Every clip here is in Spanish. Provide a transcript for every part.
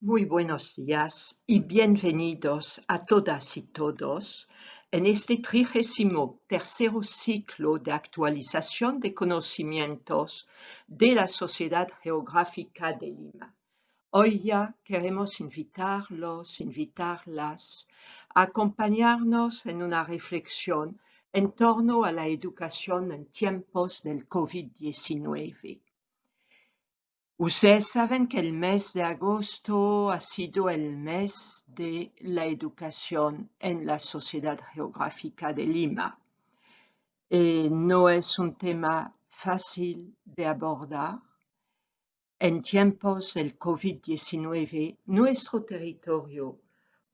Muy buenos días y bienvenidos a todas y todos en este 33º ciclo de actualización de conocimientos de la Sociedad Geográfica de Lima. Hoy ya queremos invitarlas a acompañarnos en una reflexión en torno a la educación en tiempos del COVID-19. Ustedes saben que el mes de agosto ha sido el mes de la educación en la Sociedad Geográfica de Lima. No es un tema fácil de abordar. En tiempos del COVID-19, nuestro territorio,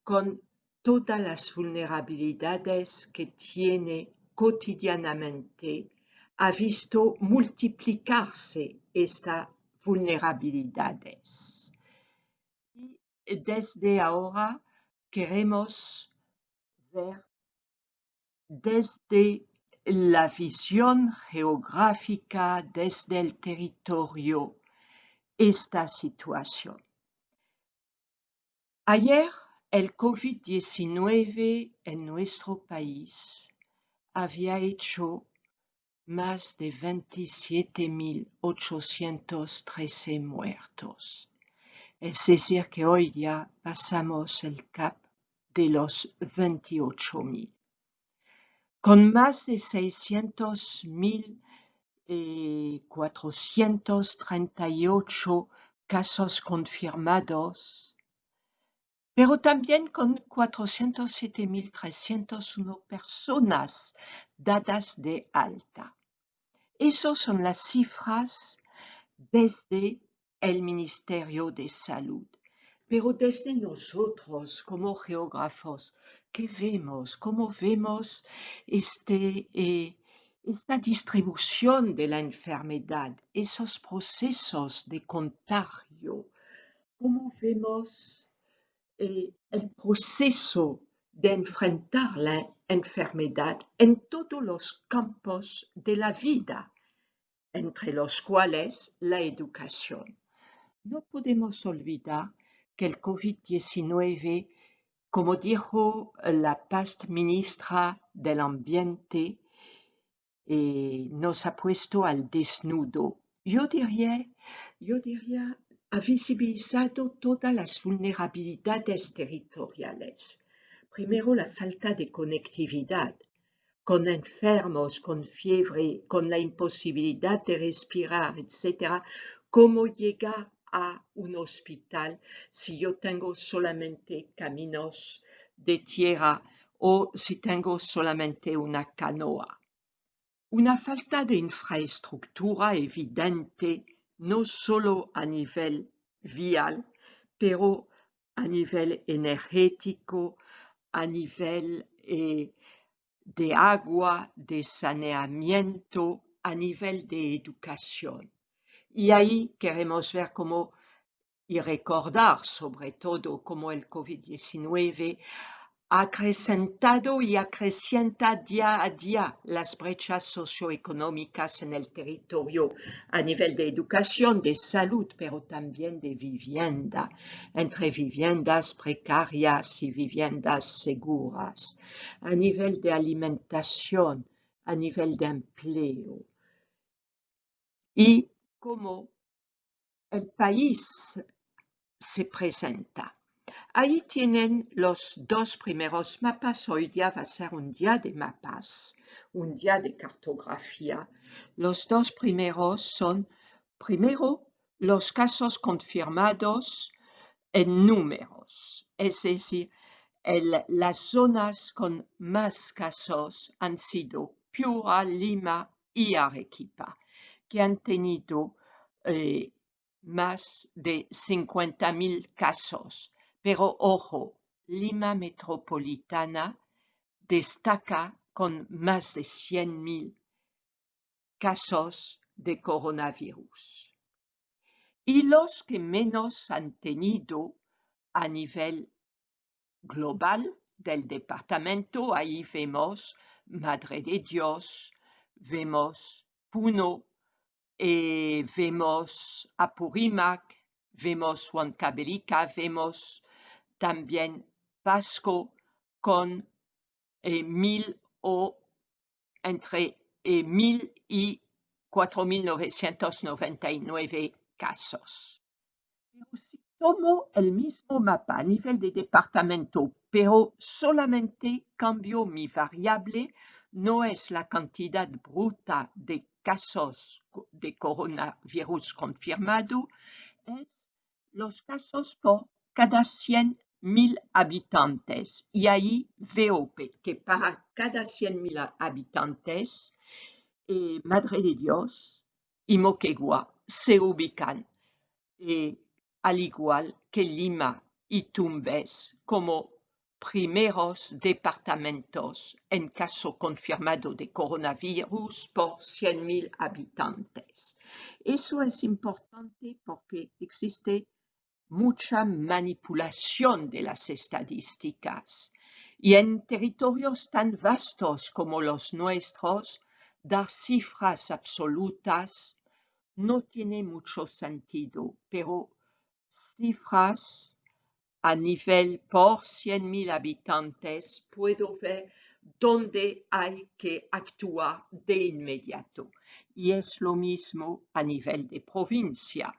con todas las vulnerabilidades que tiene cotidianamente, ha visto multiplicarse estas vulnerabilidades. Y desde ahora queremos ver desde la visión geográfica, desde el territorio, esta situación. Ayer el COVID-19 en nuestro país había hecho más de 27.813 muertos. Es decir, que hoy ya pasamos el cap de los 28.000. Con más de 600.438 casos confirmados, pero también con 407.301 personas dadas de alta. Esas son las cifras desde el Ministerio de Salud. Pero desde nosotros, como geógrafos, ¿qué vemos? ¿Cómo vemos esta distribución de la enfermedad, esos procesos de contagio? ¿Cómo vemos el proceso de enfrentar la enfermedad en todos los campos de la vida, entre los cuales la educación? No podemos olvidar que el COVID-19, como dijo la past ministra del Ambiente, nos ha puesto al desnudo. Yo diría, ha visibilizado todas las vulnerabilidades territoriales. Primero, la falta de conectividad, con enfermos, con fiebre, con la imposibilidad de respirar, etc. ¿Cómo llegar a un hospital si yo tengo solamente caminos de tierra o si tengo solamente una canoa? Una falta de infraestructura evidente, no solo a nivel vial, pero a nivel energético, a nivel de agua, de saneamiento, a nivel de educación. Y ahí queremos ver cómo y recordar sobre todo cómo el COVID-19 ha acrecentado y acrecienta día a día las brechas socioeconómicas en el territorio a nivel de educación, de salud, pero también de vivienda, entre viviendas precarias y viviendas seguras, a nivel de alimentación, a nivel de empleo. Y cómo el país se presenta. Ahí tienen los dos primeros mapas. Hoy día va a ser un día de mapas, un día de cartografía. Los dos primeros son, primero, los casos confirmados en números, es decir, las zonas con más casos han sido Piura, Lima y Arequipa, que han tenido más de 50.000 casos. Pero ojo, Lima Metropolitana destaca con más de 100.000 casos de coronavirus. Y los que menos han tenido a nivel global del departamento, ahí vemos Madre de Dios, vemos Puno, vemos Apurímac, vemos Huancavelica, vemos también Pasco con 1000 o entre 1000 y 4.999 casos. Pero si tomo el mismo mapa a nivel de departamento, pero solamente cambio mi variable, no es la cantidad bruta de casos de coronavirus confirmado, es los casos por cada 100.000 habitantes. Y ahí veo que para cada 100.000 habitantes, Madre de Dios y Moquegua se ubican, al igual que Lima y Tumbes, como primeros departamentos en caso confirmado de coronavirus por 100.000 habitantes. Eso es importante porque existe mucha manipulación de las estadísticas y en territorios tan vastos como los nuestros, dar cifras absolutas no tiene mucho sentido, pero cifras a nivel por 100.000 habitantes puedo ver dónde hay que actuar de inmediato. Y es lo mismo a nivel de provincia.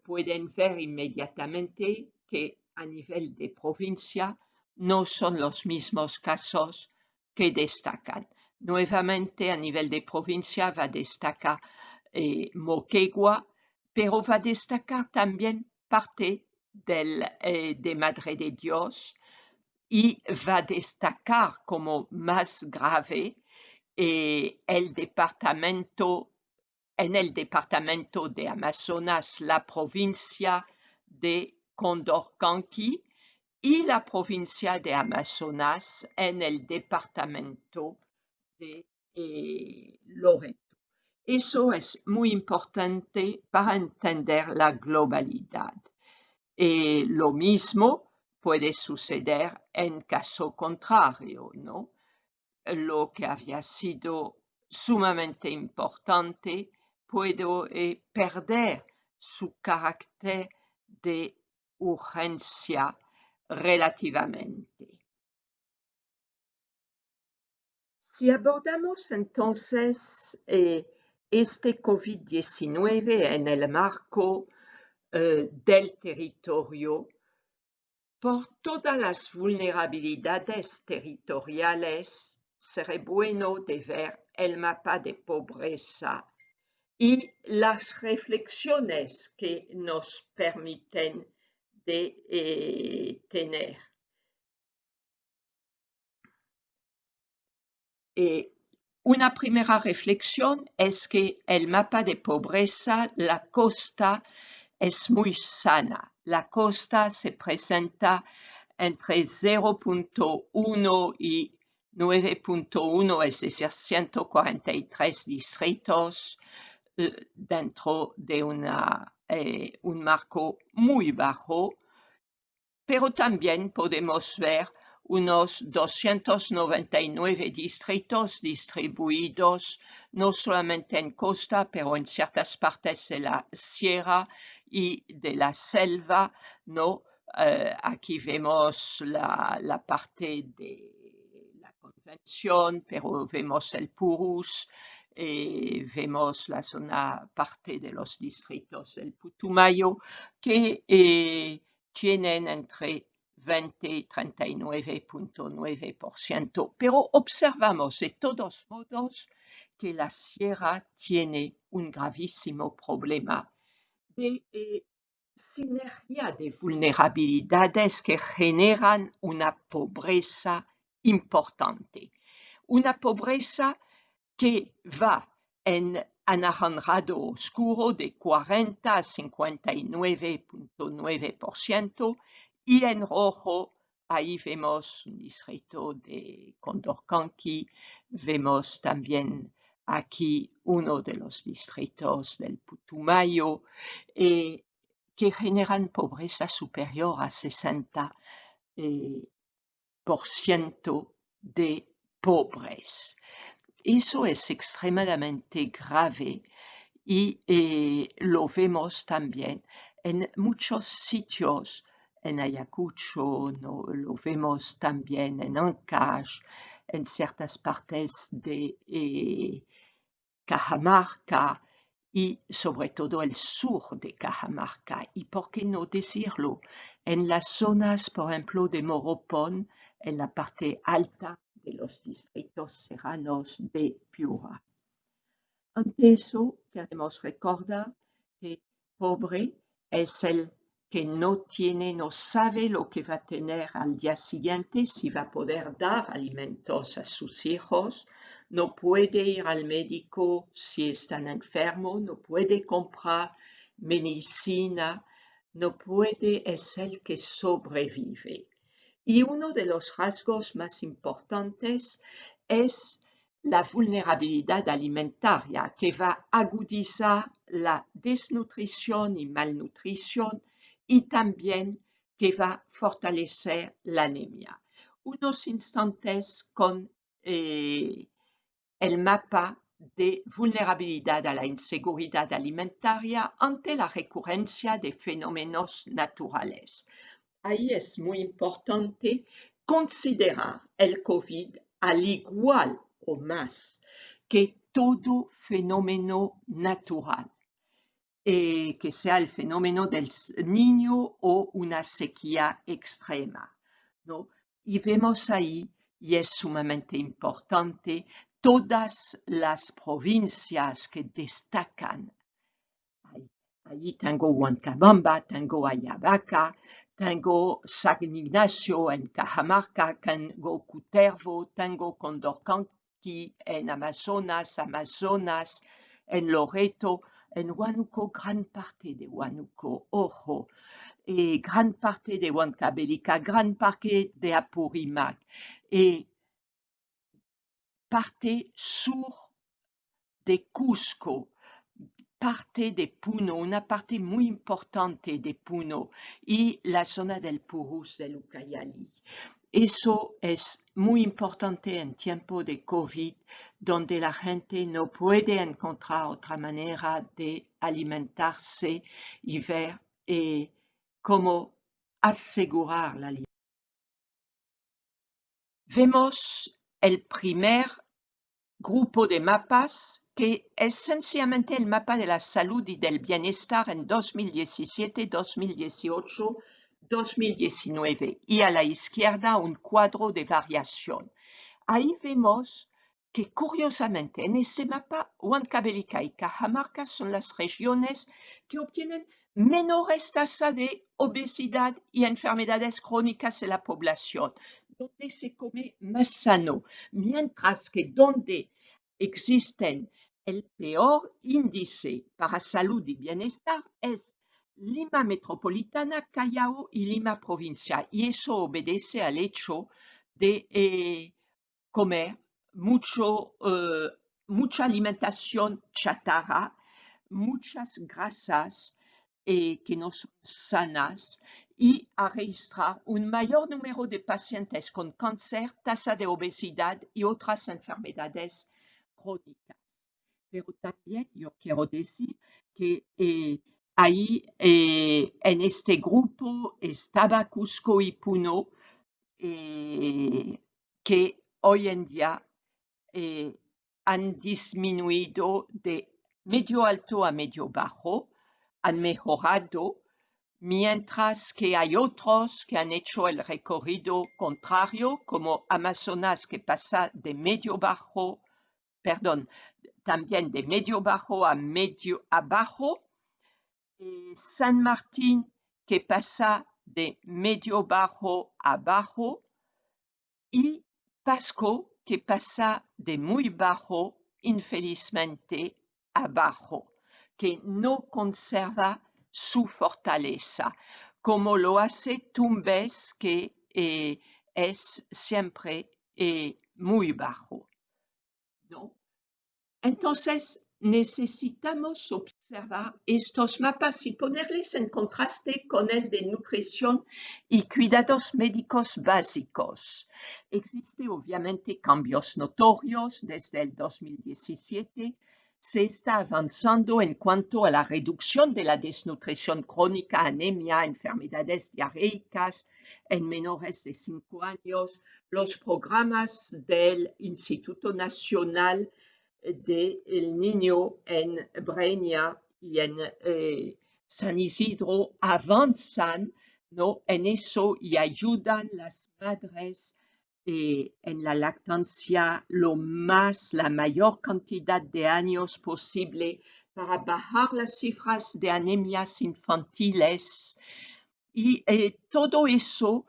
Pueden ver inmediatamente que a nivel de provincia no son los mismos casos que destacan. Nuevamente, a nivel de provincia va a destacar Moquegua, pero va a destacar también parte de Madre de Dios y va a destacar como más grave el departamento en el departamento de Amazonas, la provincia de Condorcanqui y la provincia de Amazonas en el departamento de Loreto. Eso es muy importante para entender la globalidad. Lo mismo puede suceder en caso contrario, ¿no? Lo que había sido sumamente importante puede perder su carácter de urgencia relativamente. Si abordamos entonces este COVID-19 en el marco del territorio, por todas las vulnerabilidades territoriales, sería bueno de ver el mapa de pobreza y las reflexiones que nos permiten de tener. Una primera reflexión es que el mapa de pobreza, la costa es muy sana. La costa se presenta entre 0.1 y 9.1, es decir, 143 distritos dentro de un marco muy bajo, pero también podemos ver unos 299 distritos distribuidos no solamente en costa, pero en ciertas partes de la sierra y de la selva, ¿no? Aquí vemos la parte de la Convención, pero vemos el Purús, vemos la zona parte de los distritos del Putumayo, que tienen entre 20 y 39.9%, pero observamos de todos modos que la sierra tiene un gravísimo problema de sinergia de vulnerabilidades que generan una pobreza importante. Una pobreza que va en anaranjado oscuro de 40 a 59.9% y en rojo ahí vemos un distrito de Condorcanqui, vemos también aquí uno de los distritos del Putumayo que generan pobreza superior a 60% de pobres. Eso es extremadamente grave y lo vemos también En muchos sitios, en Ayacucho, lo vemos también en Ancash, en ciertas partes de Cajamarca y sobre todo el sur de Cajamarca. Y por qué no decirlo, en las zonas, por ejemplo, de Moropón, en la parte alta de los distritos serranos de Piura. Ante eso, queremos recordar que pobre es el que no tiene, no sabe lo que va a tener al día siguiente, si va a poder dar alimentos a sus hijos, no puede ir al médico si están enfermos, no puede comprar medicina, no puede, es el que sobrevive. Y uno de los rasgos más importantes es la vulnerabilidad alimentaria, que va a agudizar la desnutrición y malnutrición y también que va a fortalecer la anemia. Unos instantes con el mapa de vulnerabilidad a la inseguridad alimentaria ante la recurrencia de fenómenos naturales. Ahí es muy importante considerar el COVID al igual o más que todo fenómeno natural, que sea el fenómeno del niño o una sequía extrema, ¿no? Y vemos ahí, y es sumamente importante, todas las provincias que destacan. Allí tengo Huancabamba, tengo Ayabaca, tengo San Ignacio en Cajamarca, tengo Cutervo, tengo Condorcanqui en Amazonas, en Loreto, en Huánuco, gran parte de Huánuco, ojo, gran parte de Huancavelica, gran parte de Apurímac, parte sur de Cusco, parte de Puno, una parte muy importante de Puno y la zona del Purús del Ucayali. Eso es muy importante en tiempo de COVID, donde la gente no puede encontrar otra manera de alimentarse y ver cómo asegurar la alimentación. Vemos el primer grupo de mapas que es sencillamente el mapa de la salud y del bienestar en 2017, 2018, 2019 y a la izquierda un cuadro de variación. Ahí vemos que curiosamente en ese mapa Huancavelica y Cajamarca son las regiones que obtienen menores tasas de obesidad y enfermedades crónicas en la población, donde se come más sano, mientras que donde existen el peor índice para salud y bienestar es Lima Metropolitana, Callao y Lima Provincia. Y eso obedece al hecho de comer mucha alimentación chatarra, muchas grasas que no son sanas y a registrar un mayor número de pacientes con cáncer, tasa de obesidad y otras enfermedades crónicas. Pero también yo quiero decir que ahí en este grupo estaba Cusco y Puno, que hoy en día han disminuido de medio alto a medio bajo, han mejorado, mientras que hay otros que han hecho el recorrido contrario, como Amazonas, que pasa de medio bajo, perdón, también de medio bajo a medio abajo, San Martín, que pasa de medio bajo a bajo, y Pasco, que pasa de muy bajo, infelizmente, a bajo, que no conserva su fortaleza, como lo hace Tumbes, que es siempre muy bajo, ¿no? Entonces, necesitamos observar estos mapas y ponerles en contraste con el de nutrición y cuidados médicos básicos. Existen obviamente cambios notorios desde el 2017. se está avanzando en cuanto a la reducción de la desnutrición crónica, anemia, enfermedades diarreicas en menores de 5 años. Los programas del Instituto Nacional del Niño en Breña y en San Isidro avanzan, ¿no?, en eso y ayudan las madres en la lactancia la mayor cantidad de años posible para bajar las cifras de anemias infantiles. Y todo eso,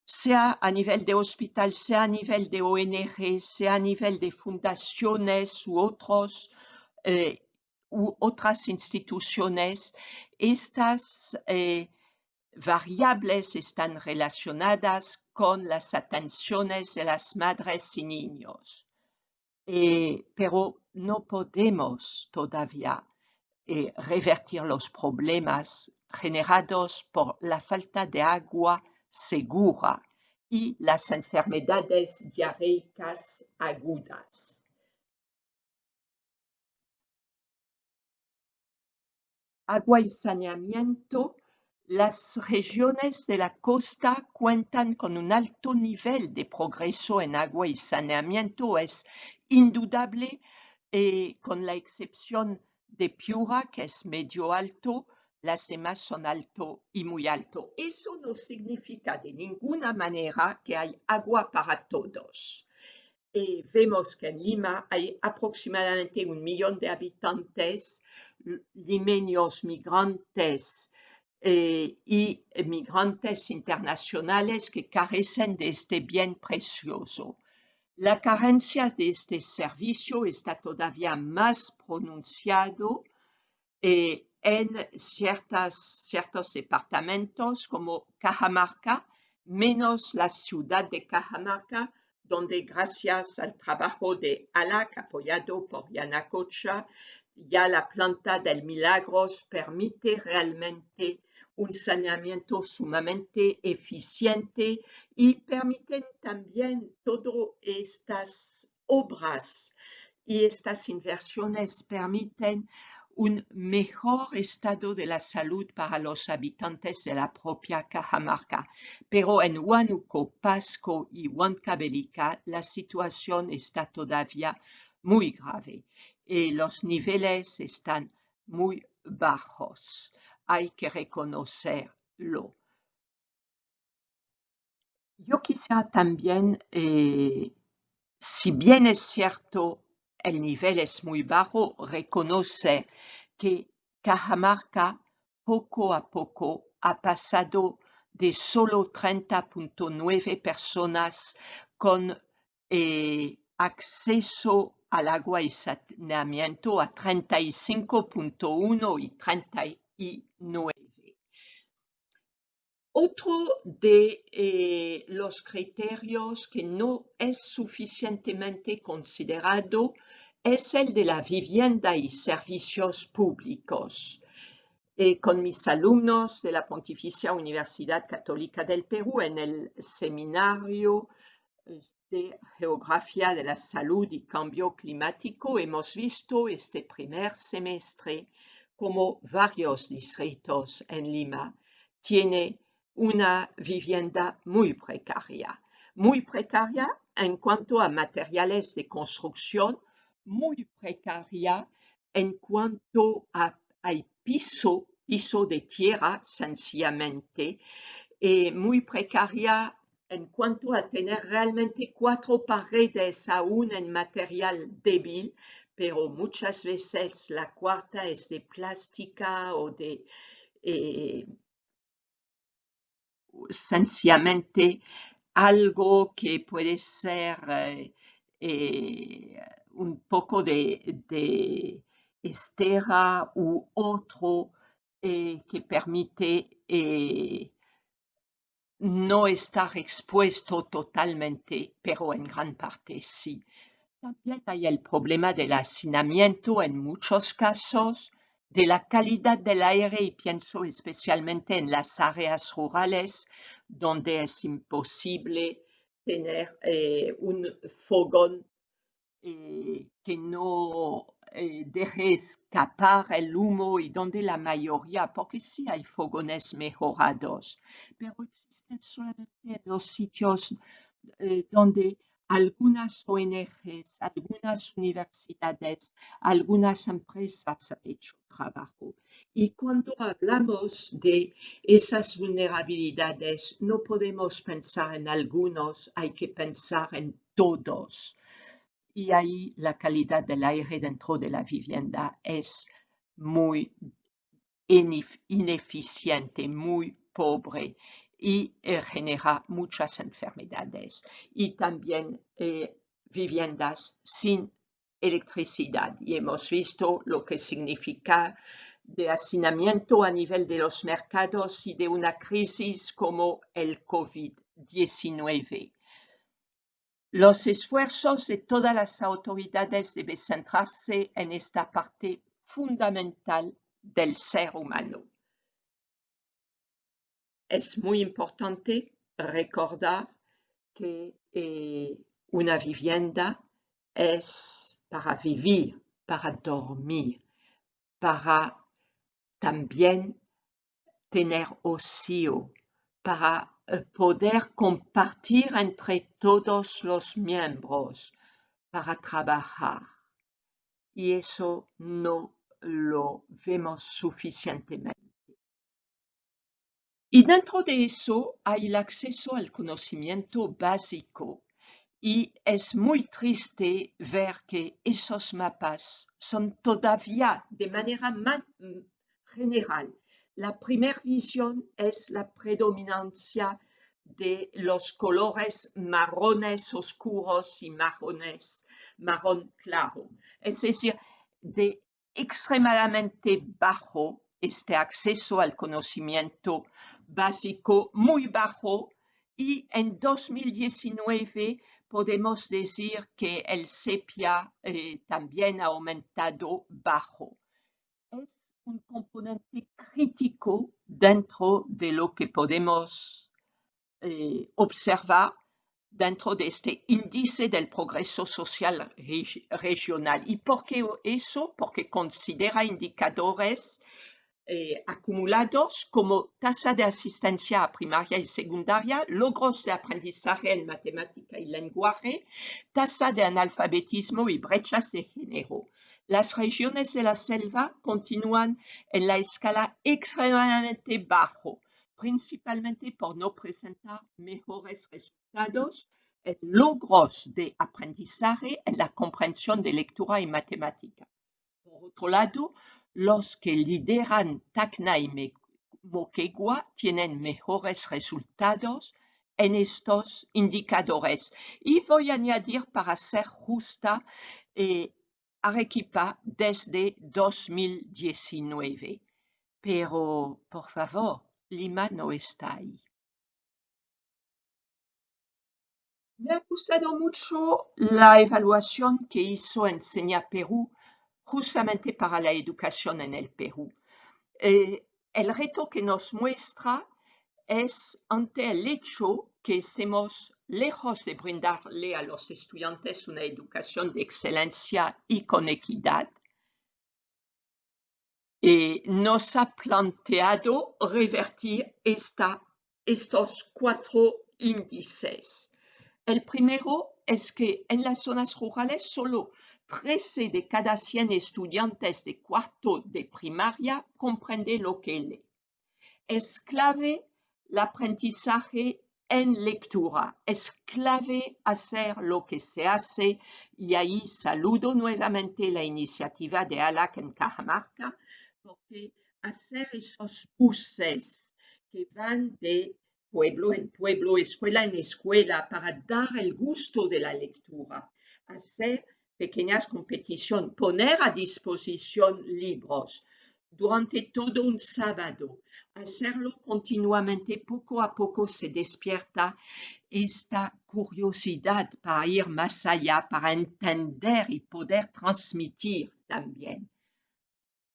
sea a nivel de hospital, sea a nivel de ONG, sea a nivel de fundaciones u otras instituciones, estas variables están relacionadas con las atenciones de las madres y niños. Pero no podemos todavía revertir los problemas generados por la falta de agua segura y las enfermedades diarreicas agudas. Agua y saneamiento. Las regiones de la costa cuentan con un alto nivel de progreso en agua y saneamiento. Es indudable, con la excepción de Piura, que es medio alto, las demás son alto y muy alto. Eso no significa de ninguna manera que hay agua para todos. Vemos que en Lima hay aproximadamente 1 millón de habitantes limeños migrantes y migrantes internacionales que carecen de este bien precioso. La carencia de este servicio está todavía más pronunciado en ciertos departamentos como Cajamarca, menos la ciudad de Cajamarca, donde gracias al trabajo de ALAC, apoyado por Yanacocha, ya la planta del Milagros permite realmente un saneamiento sumamente eficiente y permiten también todas estas obras y estas inversiones permiten un mejor estado de la salud para los habitantes de la propia Cajamarca. Pero en Huánuco, Pasco y Huancavelica la situación está todavía muy grave. Los niveles están muy bajos. Hay que reconocerlo. Yo quisiera también, si bien es cierto, el nivel es muy bajo, reconocer que Cajamarca poco a poco ha pasado de solo 30.9 personas con acceso al agua y saneamiento a 35.1 y 39. Otro de los criterios que no es suficientemente considerado es el de la vivienda y servicios públicos. Con mis alumnos de la Pontificia Universidad Católica del Perú en el seminario de Geografía de la Salud y Cambio Climático hemos visto este primer semestre como varios distritos en Lima tienen una vivienda muy precaria en cuanto a materiales de construcción, muy precaria en cuanto a piso de tierra sencillamente, muy precaria en cuanto a tener realmente 4 paredes aún en material débil, pero muchas veces la cuarta es de plástica o de sencillamente algo que puede ser un poco de estera u otro que permite no estar expuesto totalmente, pero en gran parte sí. También hay el problema del hacinamiento en muchos casos, de la calidad del aire y pienso especialmente en las áreas rurales donde es imposible tener un fogón que no deje escapar el humo y donde la mayoría, porque sí hay fogones mejorados, pero existen solamente en los sitios donde algunas ONGs, algunas universidades, algunas empresas han hecho trabajo. Y cuando hablamos de esas vulnerabilidades, no podemos pensar en algunos, hay que pensar en todos. Y ahí la calidad del aire dentro de la vivienda es muy ineficiente, muy pobre y genera muchas enfermedades. Y también viviendas sin electricidad. Y hemos visto lo que significa de hacinamiento a nivel de los mercados y de una crisis como el COVID-19. Los esfuerzos de todas las autoridades deben centrarse en esta parte fundamental del ser humano. Es muy importante recordar que una vivienda es para vivir, para dormir, para también tener ocio, para poder compartir entre todos los miembros, para trabajar. Y eso no lo vemos suficientemente. Y dentro de eso hay el acceso al conocimiento básico. Y es muy triste ver que esos mapas son todavía de manera general. La primera visión es la predominancia de los colores marrones oscuros y marrón claro. Es decir, de extremadamente bajo este acceso al conocimiento básico, muy bajo, y en 2019 podemos decir que el sepia también ha aumentado bajo. Es un componente crítico dentro de lo que podemos observar dentro de este índice del progreso social regional. ¿Y por qué eso? Porque considera indicadores acumulados como tasa de asistencia a primaria y secundaria, logros de aprendizaje en matemática y lenguaje, tasa de analfabetismo y brechas de género. Las regiones de la selva continúan en la escala extremadamente bajo, principalmente por no presentar mejores resultados en logros de aprendizaje en la comprensión de lectura y matemática. Por otro lado, los que lideran Tacna y Moquegua tienen mejores resultados en estos indicadores. Y voy a añadir, para ser justa, Arequipa desde 2019. Pero, por favor, Lima no está ahí. Me ha gustado mucho la evaluación que hizo Enseña Perú justamente para la educación en el Perú. El reto que nos muestra es ante el hecho que estemos lejos de brindarle a los estudiantes una educación de excelencia y con equidad. Nos ha planteado revertir estos 4 índices. El primero es que en las zonas rurales solo 13 de cada 100 estudiantes de cuarto de primaria comprende lo que lee. Es clave el aprendizaje en lectura, es clave hacer lo que se hace, y ahí saludo nuevamente la iniciativa de ALAC en Cajamarca, porque hacer esos buses que van de pueblo en pueblo, escuela en escuela, para dar el gusto de la lectura, hacer pequeñas competiciones, poner a disposición libros durante todo un sábado, hacerlo continuamente, poco a poco se despierta esta curiosidad para ir más allá, para entender y poder transmitir también.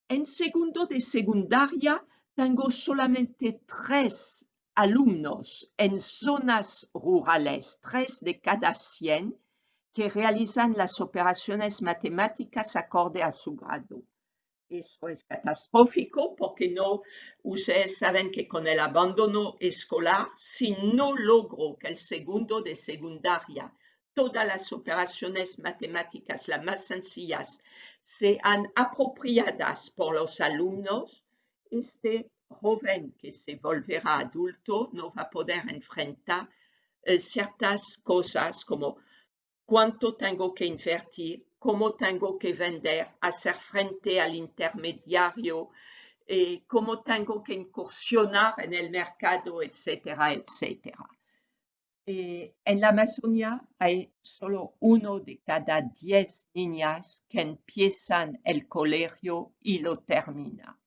En segundo de secundaria tengo solamente 3 alumnos en zonas rurales, 3 de cada 100, que realizan las operaciones matemáticas acorde a su grado. Eso es catastrófico porque ustedes saben que con el abandono escolar, si no logro que el segundo de secundaria, todas las operaciones matemáticas, las más sencillas, sean apropiadas por los alumnos, este joven que se volverá adulto no va a poder enfrentar ciertas cosas como cuánto tengo que invertir, cómo tengo que vender, hacer frente al intermediario, cómo tengo que incursionar en el mercado, etcétera, etcétera. En la Amazonía hay solo 1 de cada 10 niñas que empiezan el colegio y lo terminan.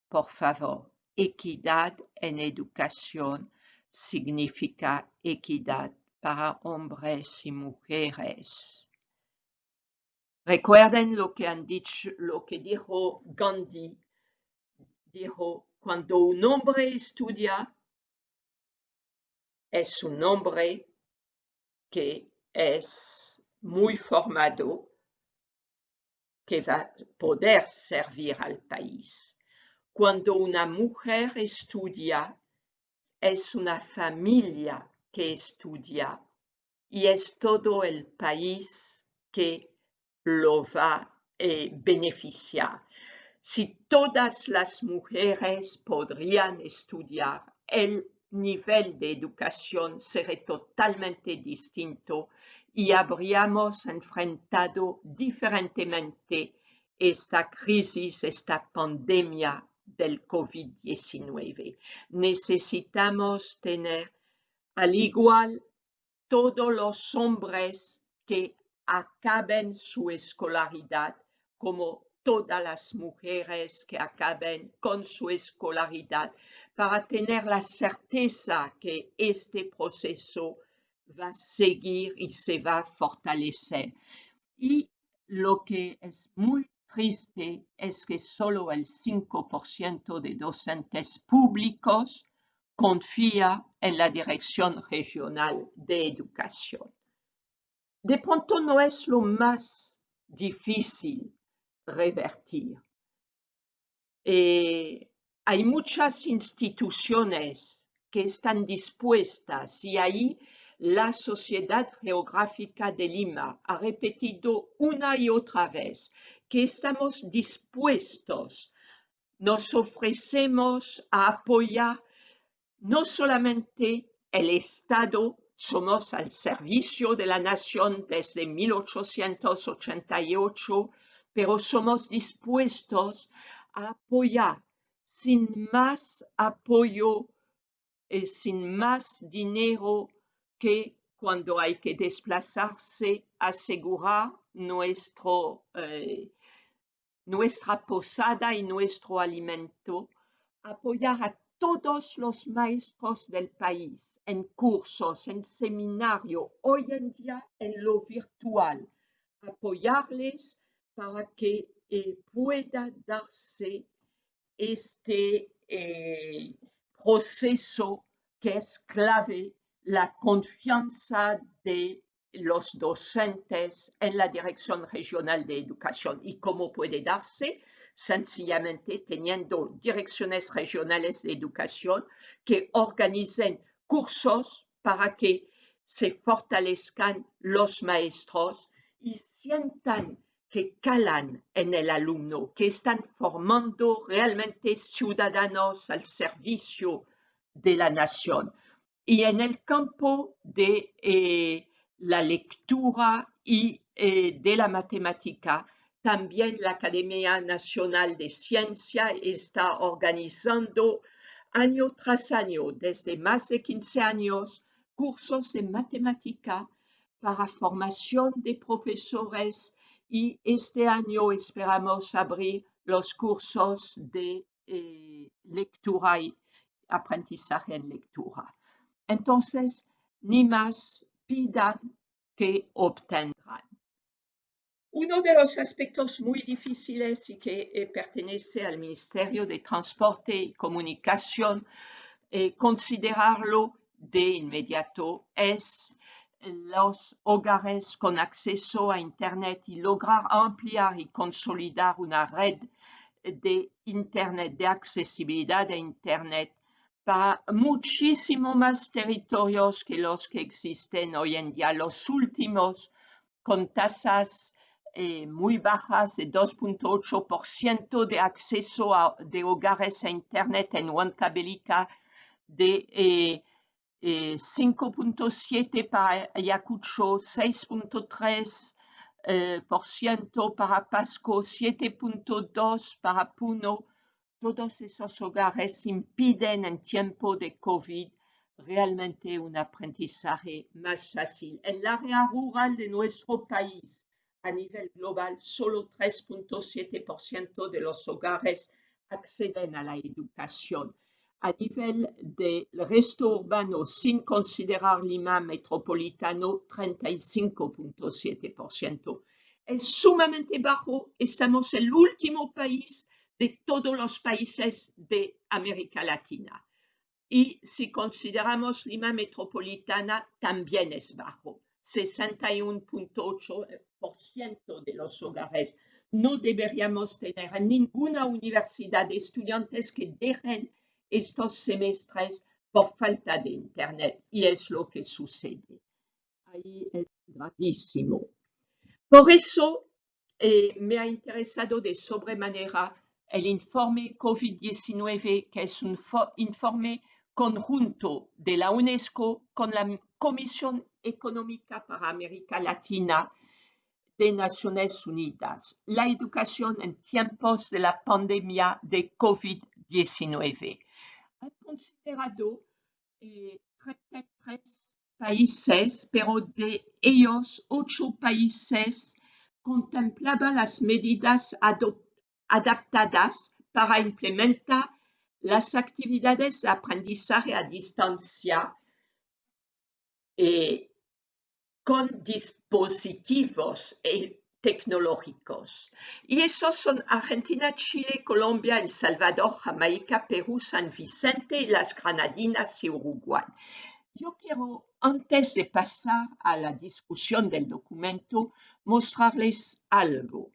Por favor, equidad en educación significa equidad para hombres y mujeres. Recuerden lo que dijo Gandhi. Dijo, cuando un hombre estudia, es un hombre que es muy formado, que va a poder servir al país. Cuando una mujer estudia, es una familia que estudia y es todo el país que lo va a beneficiar. Si todas las mujeres podrían estudiar, el nivel de educación sería totalmente distinto y habríamos enfrentado diferentemente esta crisis, esta pandemia del COVID-19. Necesitamos tener al igual todos los hombres que acaben su escolaridad como todas las mujeres que acaben con su escolaridad para tener la certeza que este proceso va a seguir y se va a fortalecer. Y lo que es muy triste es que solo el 5% de docentes públicos confía en la Dirección Regional de Educación. De pronto no es lo más difícil revertir. Hay muchas instituciones que están dispuestas y ahí la Sociedad Geográfica de Lima ha repetido una y otra vez que estamos dispuestos, nos ofrecemos a apoyar no solamente el Estado, somos al servicio de la nación desde 1888, pero somos dispuestos a apoyar sin más apoyo, sin más dinero que cuando hay que desplazarse, asegurar nuestra posada y nuestro alimento, apoyar a todos los maestros del país en cursos, en seminario, hoy en día en lo virtual, apoyarles para que pueda darse este proceso que es clave, la confianza de los docentes en la Dirección Regional de Educación. ¿Y cómo puede darse? Sencillamente teniendo direcciones regionales de educación que organicen cursos para que se fortalezcan los maestros y sientan que calan en el alumno, que están formando realmente ciudadanos al servicio de la nación. Y en el campo de la lectura y de la matemática, también la Academia Nacional de Ciencia está organizando año tras año, desde más de 15 años, cursos de matemática para formación de profesores y este año esperamos abrir los cursos de lectura y aprendizaje en lectura. Entonces, ni más pidan que obtendrán. Uno de los aspectos muy difíciles y que pertenece al Ministerio de Transporte y Comunicación, considerarlo de inmediato, es los hogares con acceso a Internet y lograr ampliar y consolidar una red de Internet, de accesibilidad de Internet para muchísimo más territorios que los que existen hoy en día. Los últimos con tasas muy bajas de 2,8% de acceso de hogares a Internet en Huancavelica, de 5,7 para Ayacucho, 6,3% para Pasco, 7,2 para Puno. Todos esos hogares impiden en tiempo de COVID realmente un aprendizaje más fácil. En el área rural de nuestro país, a nivel global, solo 3,7% de los hogares acceden a la educación. A nivel del resto urbano, sin considerar Lima metropolitano, 35,7%. Es sumamente bajo. Estamos el último país de todos los países de América Latina. Y si consideramos Lima metropolitana, también es bajo. 61,8% de los hogares. No deberíamos tener ninguna universidad de estudiantes que dejen estos semestres por falta de Internet. Y es lo que sucede. Ahí es gravísimo. Por eso me ha interesado de sobremanera el informe COVID-19, que es un informe conjunto de la UNESCO con la Comisión Económica para América Latina de Naciones Unidas, la educación en tiempos de la pandemia de COVID-19. Ha considerado 33 países, pero de ellos 8 países contemplaban las medidas adaptadas para implementar las actividades de aprendizaje a distancia con dispositivos tecnológicos. Y esos son Argentina, Chile, Colombia, El Salvador, Jamaica, Perú, San Vicente, las Granadinas y Uruguay. Yo quiero, antes de pasar a la discusión del documento, mostrarles algo.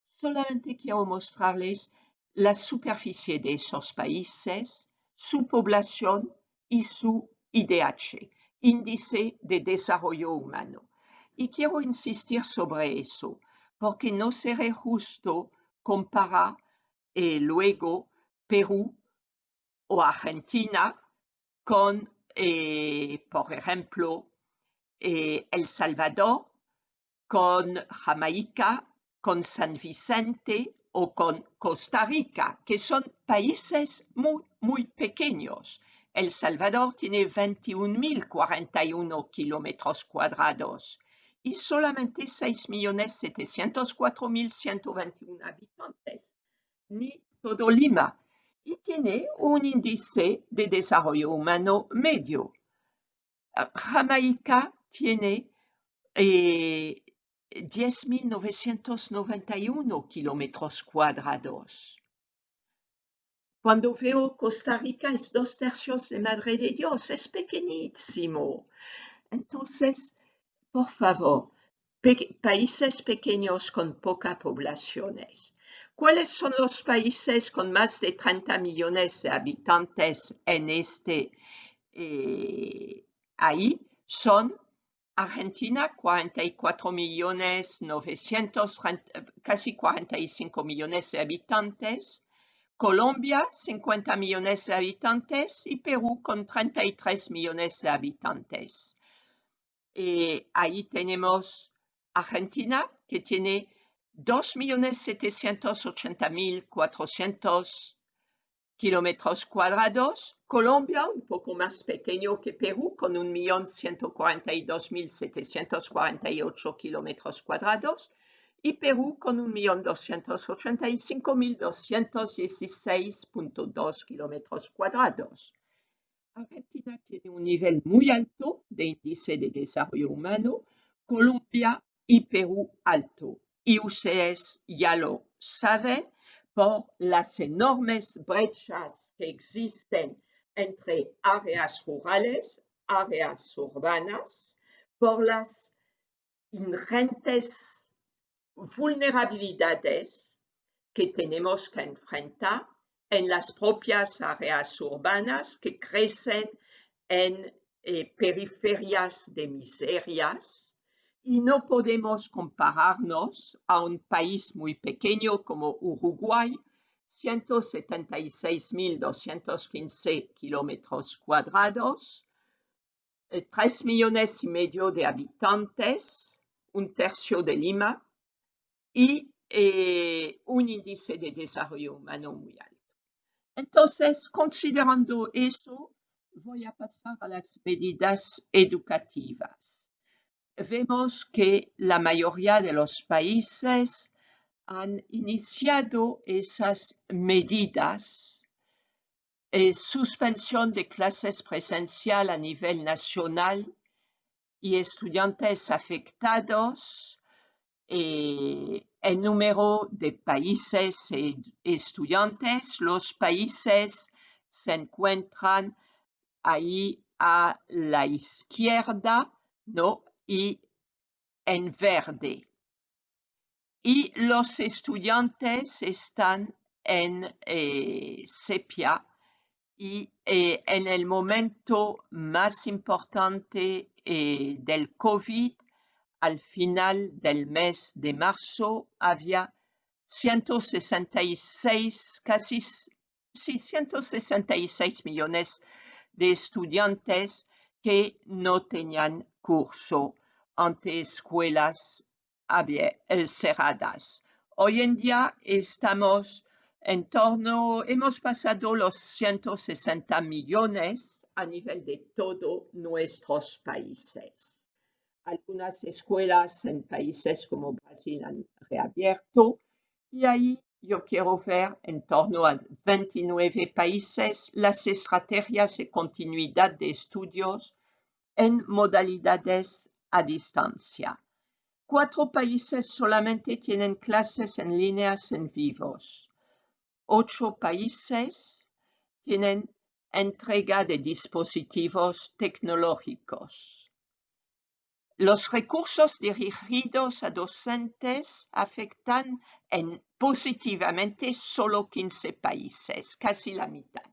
Solamente quiero mostrarles la superficie de esos países, su población y su IDH, Índice de Desarrollo Humano. Y quiero insistir sobre eso, porque no será justo comparar luego Perú o Argentina con, por ejemplo, El Salvador, con Jamaica, con San Vicente o con Costa Rica, que son países muy, muy pequeños. El Salvador tiene 21.041 kilómetros cuadrados y solamente 6.704.121 habitantes, ni todo Lima, y tiene un índice de desarrollo humano medio. Jamaica tiene 10.991 kilómetros cuadrados. Cuando veo Costa Rica es 2/3 de Madre de Dios, es pequeñísimo. Entonces, por favor, países pequeños con pocas poblaciones. ¿Cuáles son los países con más de 30 millones de habitantes en ahí? Son Argentina, 44.900.000, casi 45 millones de habitantes. Colombia, 50 millones de habitantes. Y Perú, con 33 millones de habitantes. Ahí tenemos Argentina, que tiene 2.780.400 kilómetros cuadrados. Colombia, un poco más pequeño que Perú, con 1.142.748 kilómetros cuadrados. Y Perú con 1.285.216.2 kilómetros cuadrados. Argentina tiene un nivel muy alto de índice de desarrollo humano, Colombia y Perú alto. Y ustedes ya lo saben por las enormes brechas que existen entre áreas rurales, áreas urbanas, por las ingentes vulnerabilidades que tenemos que enfrentar en las propias áreas urbanas que crecen en periferias de miserias, y no podemos compararnos a un país muy pequeño como Uruguay, 176.215 kilómetros cuadrados, 3,5 millones de habitantes, un tercio de Lima, y un índice de desarrollo humano muy alto. Entonces, considerando eso, voy a pasar a las medidas educativas. Vemos que la mayoría de los países han iniciado esas medidas, suspensión de clases presencial a nivel nacional y estudiantes afectados, el número de países y estudiantes. Los países se encuentran ahí a la izquierda, ¿no? Y en verde. Y los estudiantes están en sepia, y en el momento más importante del COVID, al final del mes de marzo, había 166, casi 166 millones de estudiantes que no tenían curso ante escuelas cerradas. Hoy en día estamos hemos pasado los 160 millones a nivel de todos nuestros países. Algunas escuelas en países como Brasil han reabierto, y ahí yo quiero ver en torno a 29 países las estrategias de continuidad de estudios en modalidades a distancia. 4 países solamente tienen clases en líneas en vivos. 8 países tienen entrega de dispositivos tecnológicos. Los recursos dirigidos a docentes afectan positivamente solo 15 países, casi la mitad.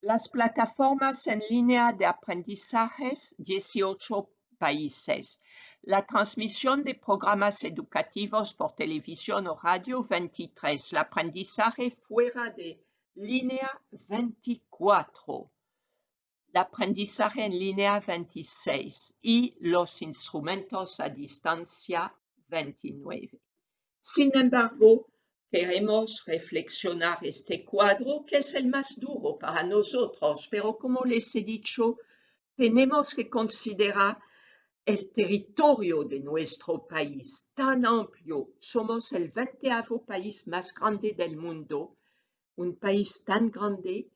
Las plataformas en línea de aprendizajes, 18 países. La transmisión de programas educativos por televisión o radio, 23. El aprendizaje fuera de línea, 24. El aprendizaje en línea, 26. Y los instrumentos a distancia, 29. Sin embargo, queremos reflexionar este cuadro, que es el más duro para nosotros, pero como les he dicho, tenemos que considerar el territorio de nuestro país tan amplio. Somos el 20º país más grande del mundo, un país tan grande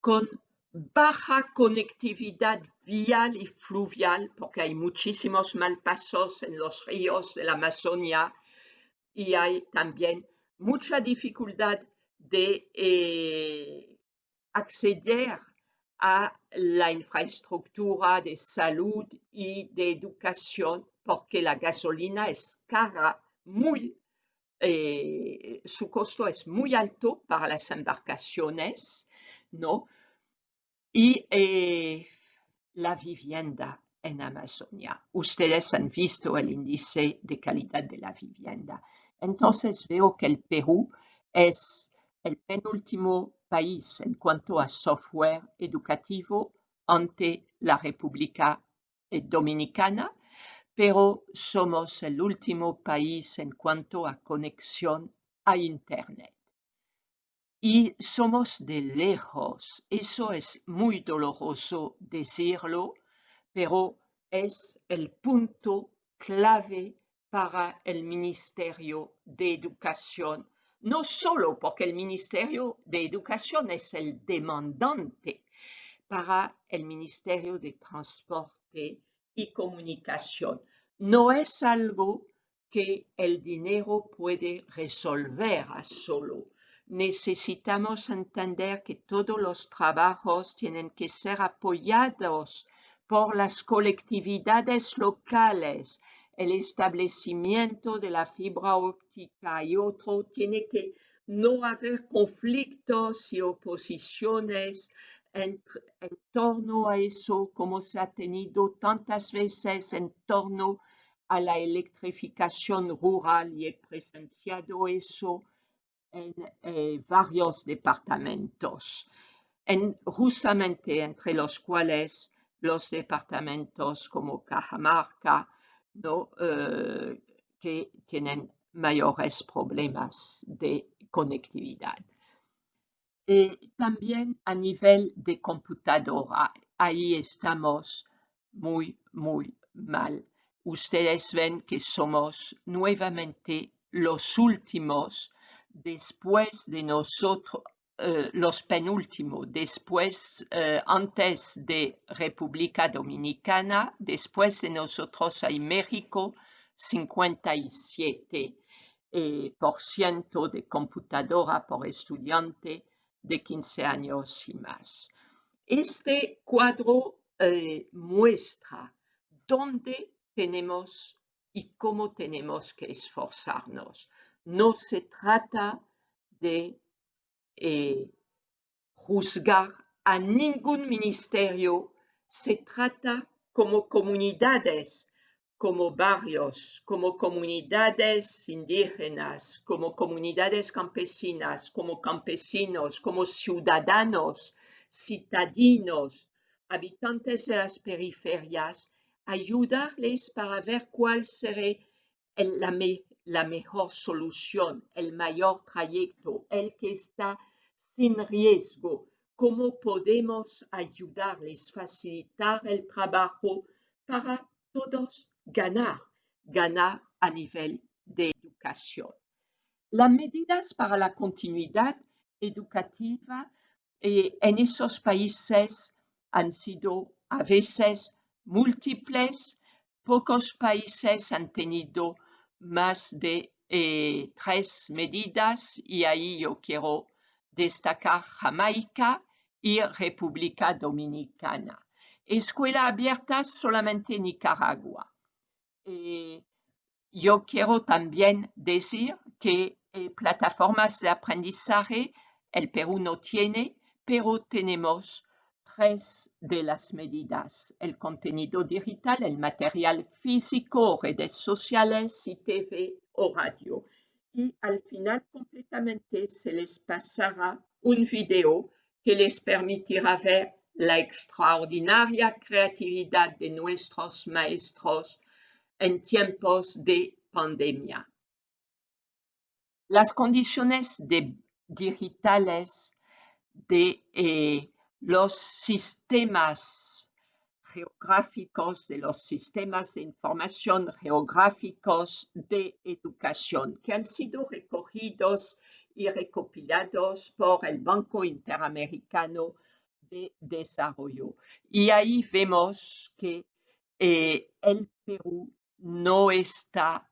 con baja conectividad vial y fluvial, porque hay muchísimos malpasos en los ríos de la Amazonia, y hay también mucha dificultad de acceder a la infraestructura de salud y de educación, porque la gasolina es cara, su costo es muy alto para las embarcaciones, ¿no? Y la vivienda en Amazonia. Ustedes han visto el índice de calidad de la vivienda. Entonces veo que el Perú es el penúltimo país en cuanto a software educativo ante la República Dominicana, pero somos el último país en cuanto a conexión a Internet. Y somos de lejos, eso es muy doloroso decirlo, pero es el punto clave para el Ministerio de Educación, no solo porque el Ministerio de Educación es el demandante, para el Ministerio de Transporte y Comunicación. No es algo que el dinero puede resolver a solo. Necesitamos entender que todos los trabajos tienen que ser apoyados por las colectividades locales. El establecimiento de la fibra óptica y otro tiene que no haber conflictos y oposiciones en torno a eso, como se ha tenido tantas veces en torno a la electrificación rural, y he presenciado eso en varios departamentos, justamente entre los cuales los departamentos como Cajamarca, ¿no? Que tienen mayores problemas de conectividad. También a nivel de computadora, ahí estamos muy mal. Ustedes ven que somos nuevamente los últimos, después de nosotros, los penúltimos, después, antes de República Dominicana, después de nosotros hay México, 57% de computadora por estudiante de 15 años y más. Este cuadro muestra dónde tenemos y cómo tenemos que esforzarnos. No se trata de juzgar a ningún ministerio, se trata como comunidades, como barrios, como comunidades indígenas, como comunidades campesinas, como campesinos, como ciudadanos, citadinos, habitantes de las periferias, ayudarles para ver cuál será la mejor solución, el mayor trayecto, el que está sin riesgo. ¿Cómo podemos ayudarles, facilitar el trabajo para todos ganar a nivel de educación? Las medidas para la continuidad educativa en esos países han sido a veces múltiples. Pocos países han tenido más de 3 medidas, y ahí yo quiero destacar Jamaica y República Dominicana. Escuela abierta solamente en Nicaragua. Yo quiero también decir que plataformas de aprendizaje el Perú no tiene, pero tenemos 3 de las medidas: el contenido digital, el material físico, redes sociales y TV o radio. Y al final completamente se les pasará un video que les permitirá ver la extraordinaria creatividad de nuestros maestros en tiempos de pandemia. Las condiciones digitales de los sistemas geográficos, de los sistemas de información geográficos de educación, que han sido recogidos y recopilados por el Banco Interamericano de Desarrollo. Y ahí vemos que el Perú no está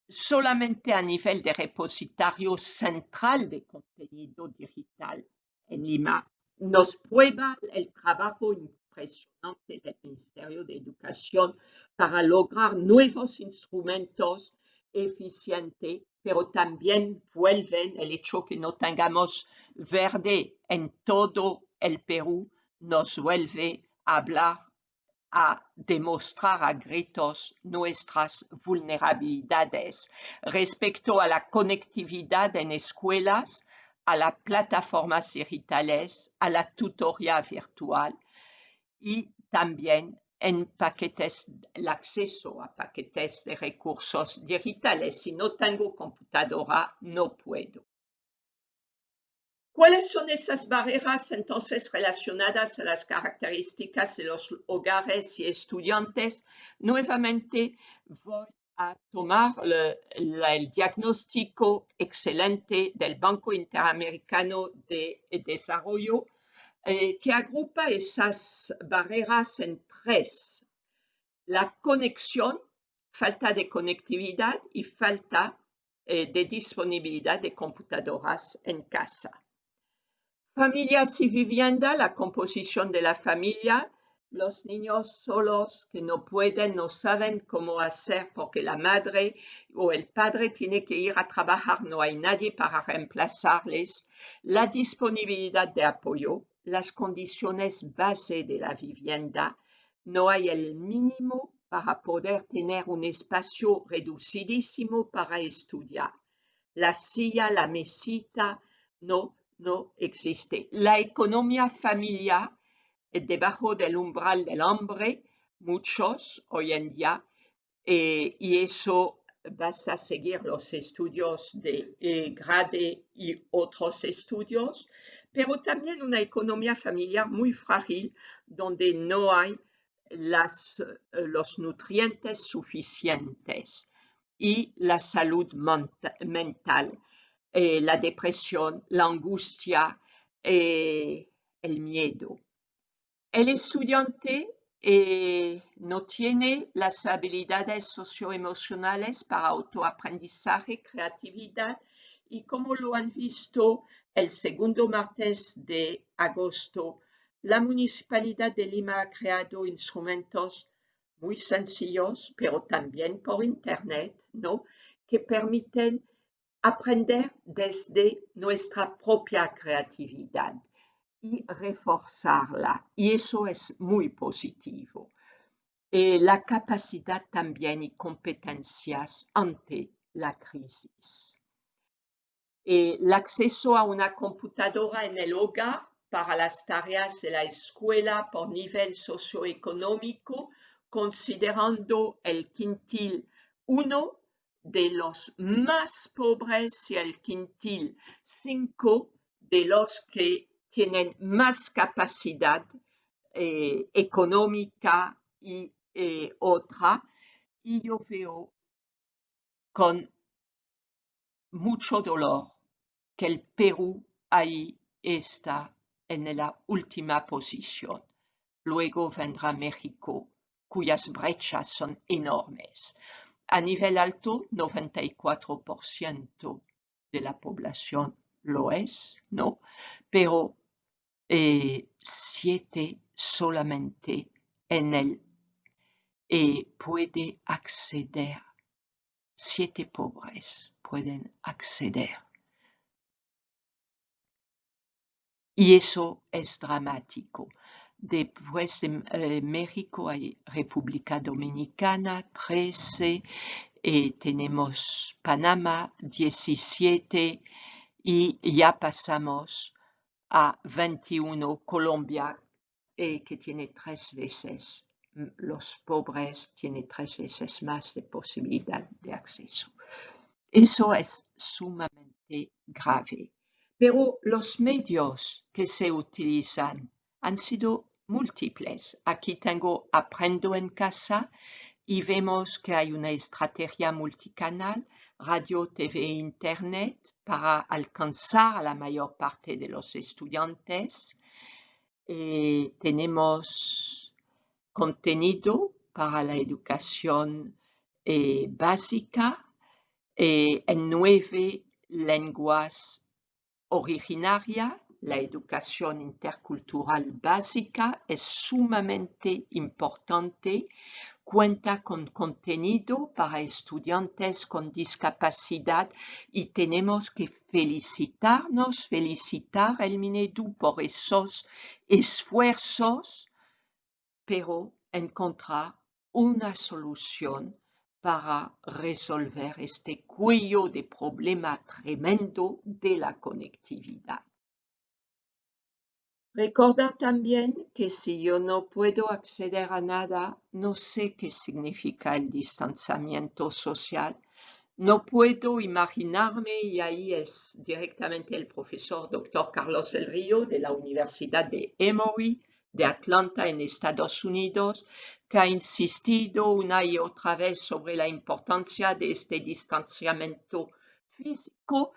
solamente a nivel de repositorio central de contenido digital en Lima. Nos prueba el trabajo impresionante del Ministerio de Educación para lograr nuevos instrumentos eficientes, pero también vuelven el hecho que no tengamos verde en todo el Perú, nos vuelve a hablar, a demostrar a gritos nuestras vulnerabilidades respecto a la conectividad en escuelas, a las plataformas digitales, a la tutoría virtual y también en paquetes, el acceso a paquetes de recursos digitales. Si no tengo computadora, no puedo. ¿Cuáles son esas barreras entonces relacionadas a las características de los hogares y estudiantes? Nuevamente voy a tomar el diagnóstico excelente del Banco Interamericano de Desarrollo, que agrupa esas barreras en 3: la conexión, falta de conectividad y falta de disponibilidad de computadoras en casa. Familias y vivienda, la composición de la familia, los niños solos que no pueden, no saben cómo hacer porque la madre o el padre tiene que ir a trabajar, no hay nadie para reemplazarles, la disponibilidad de apoyo, las condiciones base de la vivienda, no hay el mínimo para poder tener un espacio reducidísimo para estudiar. La silla, la mesita, no existe. La economía familiar debajo del umbral del hambre, muchos hoy en día, y eso basta seguir los estudios de grade y otros estudios, pero también una economía familiar muy frágil donde no hay los nutrientes suficientes y la salud mental, la depresión, la angustia, el miedo. El estudiante no tiene las habilidades socioemocionales para autoaprendizaje, creatividad y como lo han visto el segundo martes de agosto, la Municipalidad de Lima ha creado instrumentos muy sencillos, pero también por Internet, ¿no? Que permiten aprender desde nuestra propia creatividad y reforzarla. Y eso es muy positivo. La capacidad también y competencias ante la crisis. El acceso a una computadora en el hogar para las tareas de la escuela por nivel socioeconómico, considerando el quintil 1 de los más pobres y el quintil 5 de los que tienen más capacidad económica y otra. Y yo veo con mucho dolor que el Perú ahí está en la última posición. Luego vendrá México, cuyas brechas son enormes. A nivel alto, 94% de la población lo es, ¿no? Pero 7 solamente en él puede acceder. 7 pobres pueden acceder. Y eso es dramático. Después de México hay República Dominicana, 13, tenemos Panamá, 17, y ya pasamos a 21, Colombia, que tiene 3 veces, los pobres tienen 3 veces más de posibilidad de acceso. Eso es sumamente grave. Pero los medios que se utilizan han sido múltiples. Aquí tengo Aprendo en Casa y vemos que hay una estrategia multicanal, radio, TV e Internet para alcanzar a la mayor parte de los estudiantes. Tenemos contenido para la educación básica en 9 lenguas originarias. La educación intercultural básica es sumamente importante. Cuenta con contenido para estudiantes con discapacidad y tenemos que felicitar el Minedu por esos esfuerzos, pero encontrar una solución para resolver este cuello de problema tremendo de la conectividad. Recordar también que si yo no puedo acceder a nada, no sé qué significa el distanciamiento social. No puedo imaginarme, y ahí es directamente el profesor Dr. Carlos del Río de la Universidad de Emory de Atlanta en Estados Unidos, que ha insistido una y otra vez sobre la importancia de este distanciamiento físico,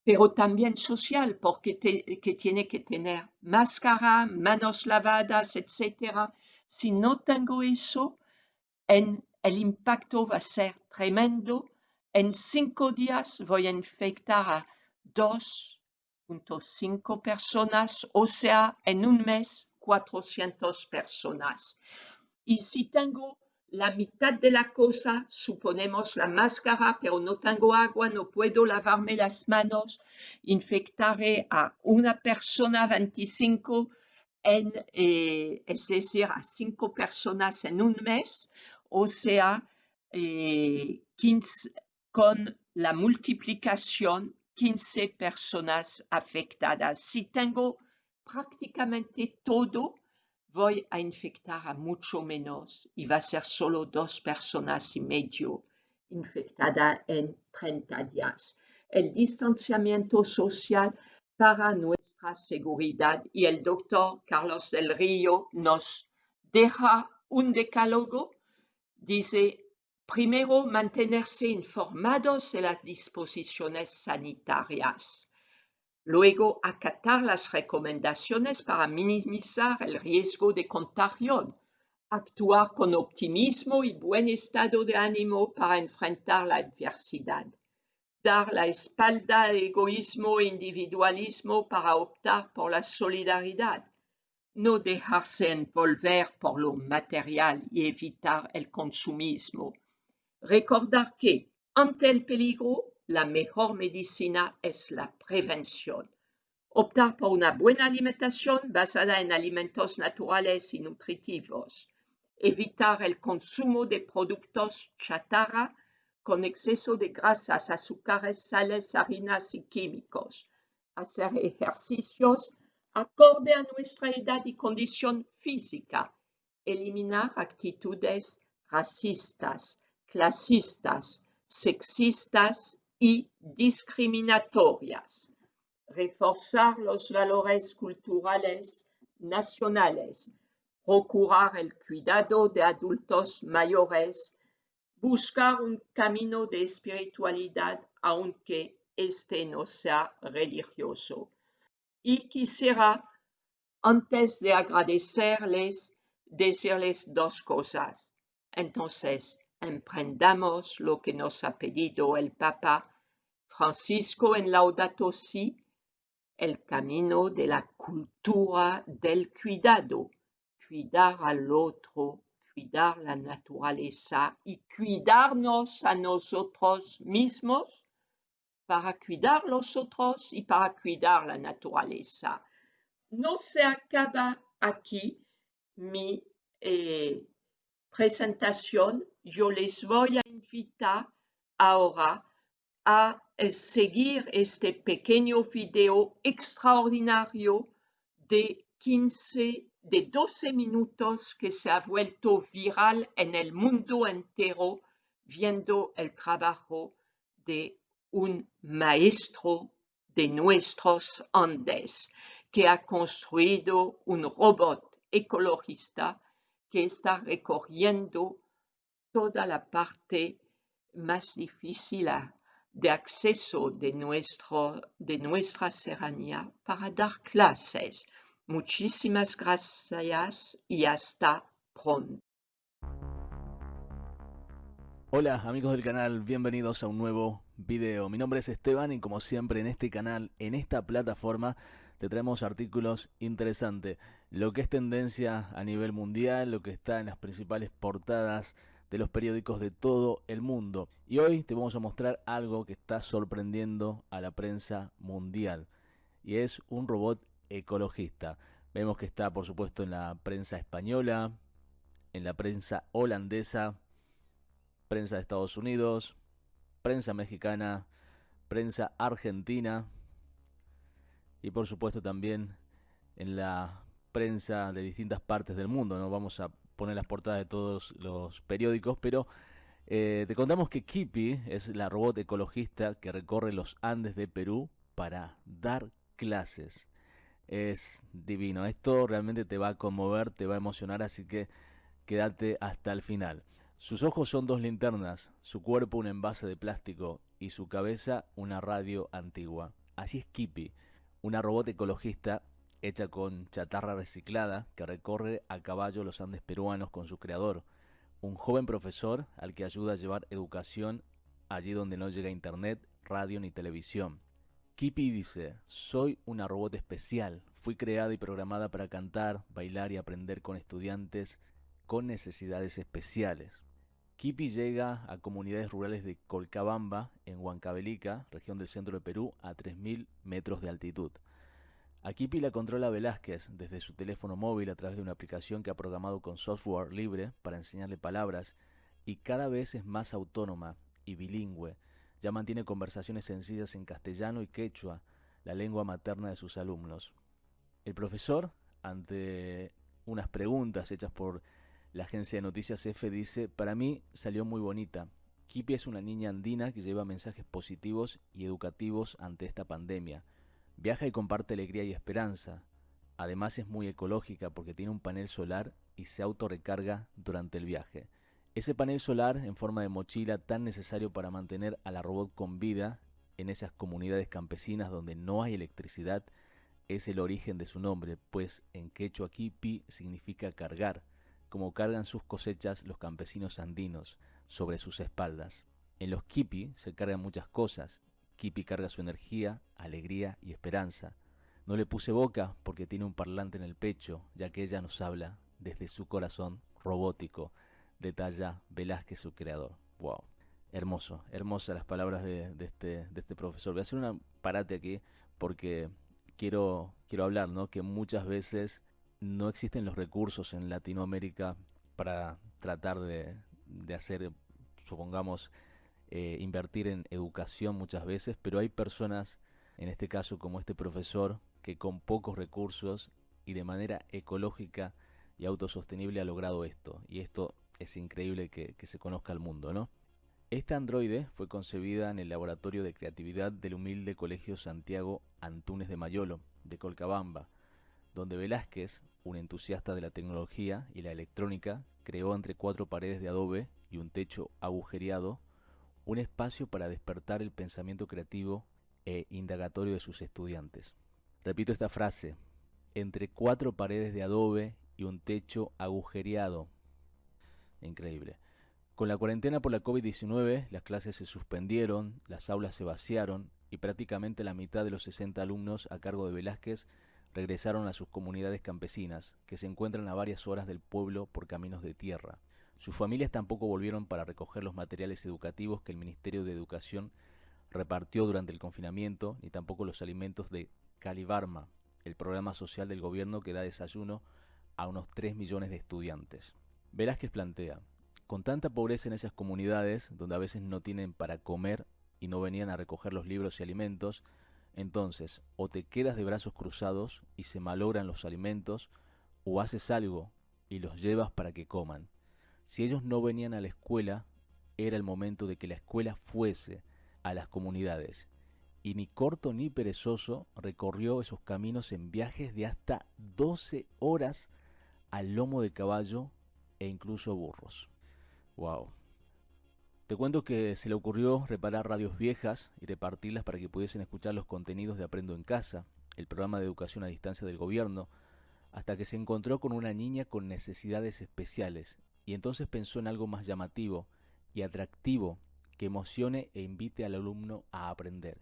pero también social, porque que tiene que tener máscara, manos lavadas, etc. Si no tengo eso, el impacto va a ser tremendo. En 5 días voy a infectar a 2.5 personas, o sea, en un mes 400 personas. Y si tengo la mitad de la cosa, suponemos la máscara, pero no tengo agua, no puedo lavarme las manos, infectaré a una persona 25 es decir, a 5 personas en un mes, o sea, 15, con la multiplicación, 15 personas afectadas. Si tengo prácticamente todo, voy a infectar a mucho menos y va a ser solo 2 personas y medio infectadas en 30 días. El distanciamiento social para nuestra seguridad y el doctor Carlos del Río nos deja un decálogo. Dice, primero, mantenerse informados de las disposiciones sanitarias. Luego, acatar las recomendaciones para minimizar el riesgo de contagio. Actuar con optimismo y buen estado de ánimo para enfrentar la adversidad. Dar la espalda al egoísmo e individualismo para optar por la solidaridad. No dejarse envolver por lo material y evitar el consumismo. Recordar que, ante el peligro, la mejor medicina es la prevención. Optar por una buena alimentación basada en alimentos naturales y nutritivos. Evitar el consumo de productos chatarra con exceso de grasas, azúcares, sales, harinas y químicos. Hacer ejercicios acorde a nuestra edad y condición física. Eliminar actitudes racistas, clasistas, sexistas y discriminatorias. Reforzar los valores culturales nacionales, procurar el cuidado de adultos mayores, buscar un camino de espiritualidad aunque este no sea religioso. Y quisiera, antes de agradecerles, decirles 2 cosas. Entonces, emprendamos lo que nos ha pedido el Papa Francisco en Laudato Si, el camino de la cultura del cuidado, cuidar al otro, cuidar la naturaleza y cuidarnos a nosotros mismos para cuidar los otros y para cuidar la naturaleza. No se acaba aquí mi presentación. Yo les voy a invitar ahora a seguir este pequeño video extraordinario de 12 minutos que se ha vuelto viral en el mundo entero, viendo el trabajo de un maestro de nuestros Andes, que ha construido un robot ecologista que está recorriendo toda la parte más difícil de acceso de nuestra serranía para dar clases. Muchísimas gracias y hasta pronto. Hola amigos del canal, bienvenidos a un nuevo video. Mi nombre es Esteban y como siempre en este canal, en esta plataforma, te traemos artículos interesantes. Lo que es tendencia a nivel mundial, lo que está en las principales portadas de los periódicos de todo el mundo. Y hoy te vamos a mostrar algo que está sorprendiendo a la prensa mundial. Y es un robot ecologista. Vemos que está por supuesto en la prensa española, en la prensa holandesa, prensa de Estados Unidos, prensa mexicana, prensa argentina y por supuesto también en la prensa de distintas partes del mundo. No vamos a poner las portadas de todos los periódicos, pero te contamos que Kipi es la robot ecologista que recorre los Andes de Perú para dar clases. Es divino, esto realmente te va a conmover, te va a emocionar, así que quédate hasta el final. Sus ojos son 2 linternas, su cuerpo un envase de plástico y su cabeza una radio antigua. Así es Kipi, una robot ecologista hecha con chatarra reciclada que recorre a caballo los Andes peruanos con su creador, un joven profesor al que ayuda a llevar educación allí donde no llega internet, radio ni televisión. Kipi dice, soy una robot especial, Fui creada y programada para cantar, bailar y aprender con estudiantes con necesidades especiales. Kipi llega a comunidades rurales de Colcabamba, en Huancavelica, región del centro de Perú, a 3.000 metros de altitud. A Kipi la controla Velázquez desde su teléfono móvil a través de una aplicación que ha programado con software libre para enseñarle palabras, y cada vez es más autónoma y bilingüe. Ya mantiene conversaciones sencillas en castellano y quechua, la lengua materna de sus alumnos. El profesor, ante unas preguntas hechas por la agencia de noticias EFE, dice: para mí salió muy bonita. Kipi es una niña andina que lleva mensajes positivos y educativos ante esta pandemia. Viaja y comparte alegría y esperanza. Además es muy ecológica porque tiene un panel solar y se autorrecarga durante el viaje. Ese panel solar en forma de mochila, tan necesario para mantener a la robot con vida en esas comunidades campesinas donde no hay electricidad, es el origen de su nombre, pues en quechua Kipi significa cargar, como cargan sus cosechas los campesinos andinos sobre sus espaldas. En los Kipi se cargan muchas cosas. Kipi carga su energía, alegría y esperanza. No le puse boca porque tiene un parlante en el pecho, ya que ella nos habla desde su corazón robótico, detalla Velázquez, su creador. Wow. Hermoso, hermosas las palabras de este profesor. Voy a hacer una parate aquí porque quiero hablar, ¿no? Que muchas veces no existen los recursos en Latinoamérica para tratar de hacer, supongamos, invertir en educación muchas veces, pero hay personas, en este caso como este profesor, que con pocos recursos y de manera ecológica y autosostenible ha logrado esto. Y esto es increíble que se conozca al mundo, ¿no? Esta androide fue concebida en el laboratorio de creatividad del humilde Colegio Santiago Antúnez de Mayolo, de Colcabamba, donde Velázquez, un entusiasta de la tecnología y la electrónica, creó entre 4 paredes de adobe y un techo agujereado un espacio para despertar el pensamiento creativo e indagatorio de sus estudiantes. Repito esta frase: entre 4 paredes de adobe y un techo agujereado. Increíble. Con la cuarentena por la COVID-19, las clases se suspendieron, las aulas se vaciaron y prácticamente la mitad de los 60 alumnos a cargo de Velázquez regresaron a sus comunidades campesinas, que se encuentran a varias horas del pueblo por caminos de tierra. Sus familias tampoco volvieron para recoger los materiales educativos que el Ministerio de Educación repartió durante el confinamiento, ni tampoco los alimentos de Calibarma, el programa social del gobierno que da desayuno a unos 3 millones de estudiantes. Velázquez plantea: con tanta pobreza en esas comunidades, donde a veces no tienen para comer y no venían a recoger los libros y alimentos, entonces o te quedas de brazos cruzados y se malogran los alimentos, o haces algo y los llevas para que coman. Si ellos no venían a la escuela, era el momento de que la escuela fuese a las comunidades. Y ni corto ni perezoso recorrió esos caminos en viajes de hasta 12 horas al lomo de caballo e incluso burros. Wow. Te cuento que se le ocurrió reparar radios viejas y repartirlas para que pudiesen escuchar los contenidos de Aprendo en Casa, el programa de educación a distancia del gobierno, hasta que se encontró con una niña con necesidades especiales, y entonces pensó en algo más llamativo y atractivo que emocione e invite al alumno a aprender.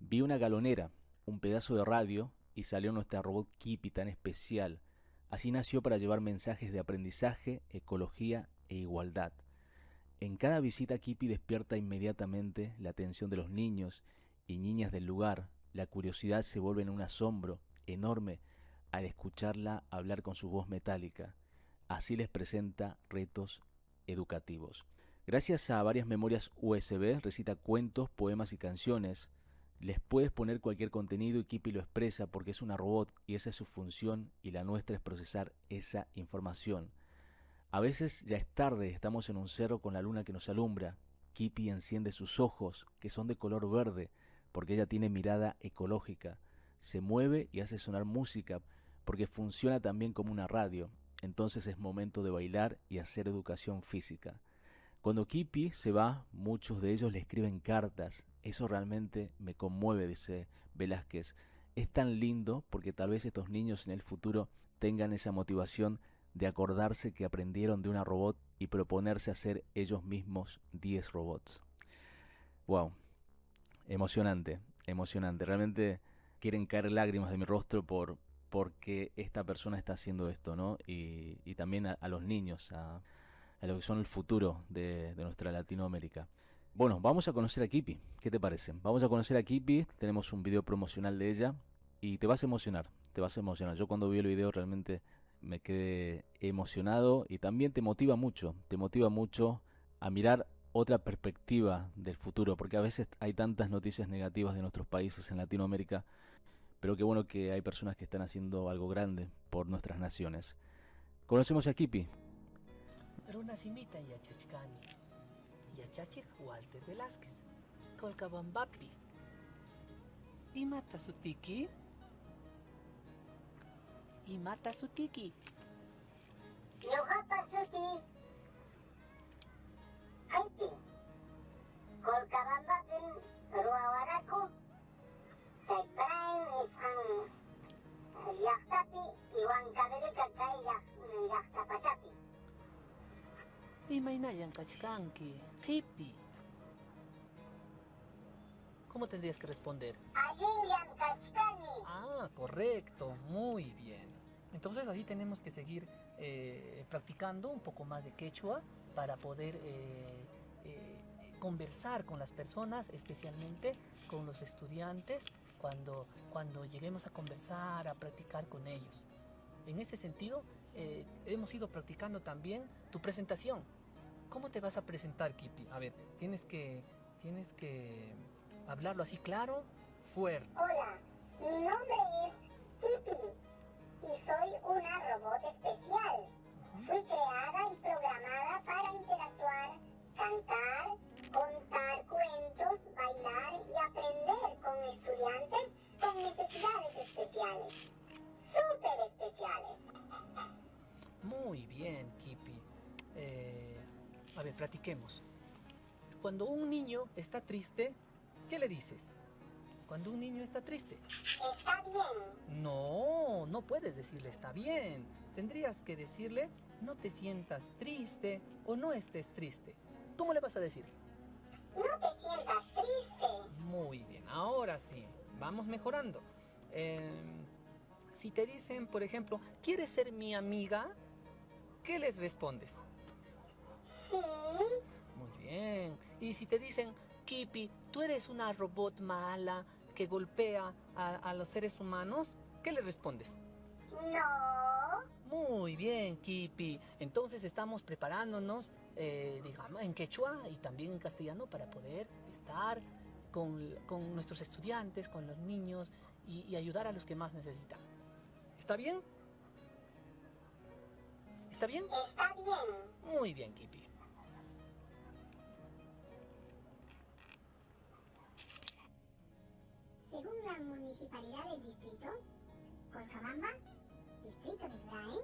Vi una galonera, un pedazo de radio, y salió nuestra robot Kipi tan especial. Así nació para llevar mensajes de aprendizaje, ecología e igualdad. En cada visita Kipi despierta inmediatamente la atención de los niños y niñas del lugar. La curiosidad se vuelve en un asombro enorme al escucharla hablar con su voz metálica. Así les presenta retos educativos. Gracias a varias memorias USB, recita cuentos, poemas y canciones. Les puedes poner cualquier contenido y Kipi lo expresa porque es una robot y esa es su función, y la nuestra es procesar esa información. A veces ya es tarde, estamos en un cerro con la luna que nos alumbra. Kipi enciende sus ojos, que son de color verde, porque ella tiene mirada ecológica. Se mueve y hace sonar música, porque funciona también como una radio. Entonces es momento de bailar y hacer educación física. Cuando Kipi se va, muchos de ellos le escriben cartas. Eso realmente me conmueve, dice Velázquez. Es tan lindo porque tal vez estos niños en el futuro tengan esa motivación de acordarse que aprendieron de una robot y proponerse hacer ellos mismos 10 robots. Wow, emocionante, emocionante. Realmente quieren caer lágrimas de mi rostro por por qué esta persona está haciendo esto, ¿no? Y también a los niños, a lo que son el futuro de nuestra Latinoamérica. Bueno, vamos a conocer a Kipi. ¿Qué te parece? Vamos a conocer a Kipi. Tenemos un video promocional de ella y te vas a emocionar. Te vas a emocionar. Yo cuando vi el video realmente me quedé emocionado y también te motiva mucho. Te motiva mucho a mirar otra perspectiva del futuro, porque a veces hay tantas noticias negativas de nuestros países en Latinoamérica, pero qué bueno que hay personas que están haciendo algo grande por nuestras naciones. Conocemos a Kipi. Runasimita Yachachkani, Yachachik Walter Velázquez, Colcabambapi. ¿Y mata su tiki? ¿Y mata su tiki? Ñuqapa sutii Aypi, Colcabambapim ruwawaraku, chaypraen nisqan llaqtapi Huancavelica kay llaqtapachapi. Imaynayan kachkanki, Kipi. ¿Cómo tendrías que responder? Allinllan kachkani. Ah, correcto, muy bien. Entonces así tenemos que seguir practicando un poco más de quechua para poder conversar con las personas, especialmente con los estudiantes, cuando lleguemos a conversar, a practicar con ellos. En ese sentido, hemos ido practicando también tu presentación. ¿Cómo te vas a presentar, Kipi? A ver, tienes que hablarlo así claro, fuerte. Hola, mi nombre es Kipi y soy una robot especial. Fui creada y programada para interactuar, cantar, contar cuentos, bailar y aprender con estudiantes con necesidades especiales. ¡Súper especiales! Muy bien, Kipi. A ver, platiquemos. Cuando un niño está triste, ¿qué le dices? Cuando un niño está triste. Está bien. No, no puedes decirle está bien. Tendrías que decirle no te sientas triste o no estés triste. ¿Cómo le vas a decir? No te sientas triste. Muy bien, ahora sí, vamos mejorando. Si te dicen, por ejemplo, ¿quieres ser mi amiga? ¿Qué les respondes? Sí. Muy bien. Y si te dicen, Kipi, tú eres una robot mala que golpea a los seres humanos, ¿qué le respondes? No. Muy bien, Kipi. Entonces estamos preparándonos, digamos, en quechua y también en castellano para poder estar con nuestros estudiantes, con los niños y ayudar a los que más necesitan. ¿Está bien? ¿Está bien? Está bien. Muy bien, Kipi. Según la municipalidad del distrito, Colcabamba, distrito de Braen,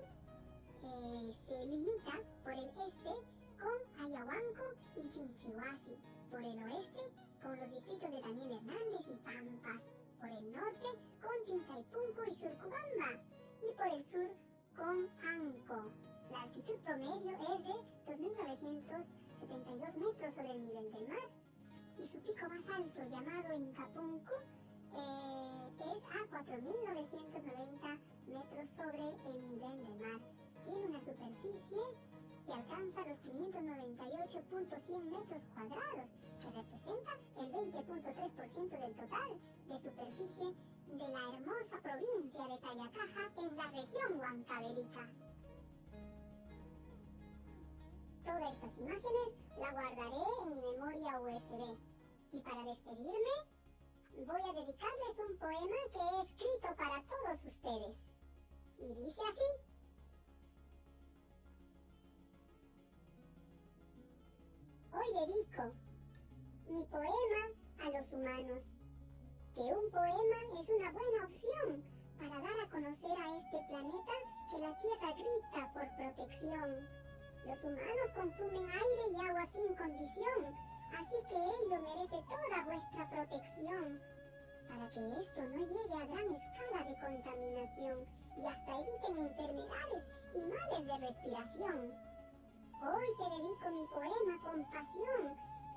se limita por el este con Ayahuanco y Chinchihuasi, por el oeste con los distritos de Daniel Hernández y Pampas, por el norte con Tinzaipunco y Surcubamba, y por el sur con Anco. La altitud promedio es de 2.972 metros sobre el nivel del mar, y su pico más alto, llamado Incapunco, es a 4.990 metros sobre el nivel del mar. Tiene una superficie que alcanza los 598.100 metros cuadrados, que representa el 20.3% del total de superficie de la hermosa provincia de Tayacaja en la región Huancavelica. Todas estas imágenes las guardaré en mi memoria USB. Y para despedirme, voy a dedicarles un poema que he escrito para todos ustedes. Y dice así: hoy dedico mi poema a los humanos, que un poema es una buena opción para dar a conocer a este planeta que la Tierra grita por protección. Los humanos consumen aire y agua sin condición, así que ello merece toda vuestra protección, para que esto no llegue a gran escala de contaminación y hasta eviten enfermedades y males de respiración. Hoy te dedico mi poema con pasión,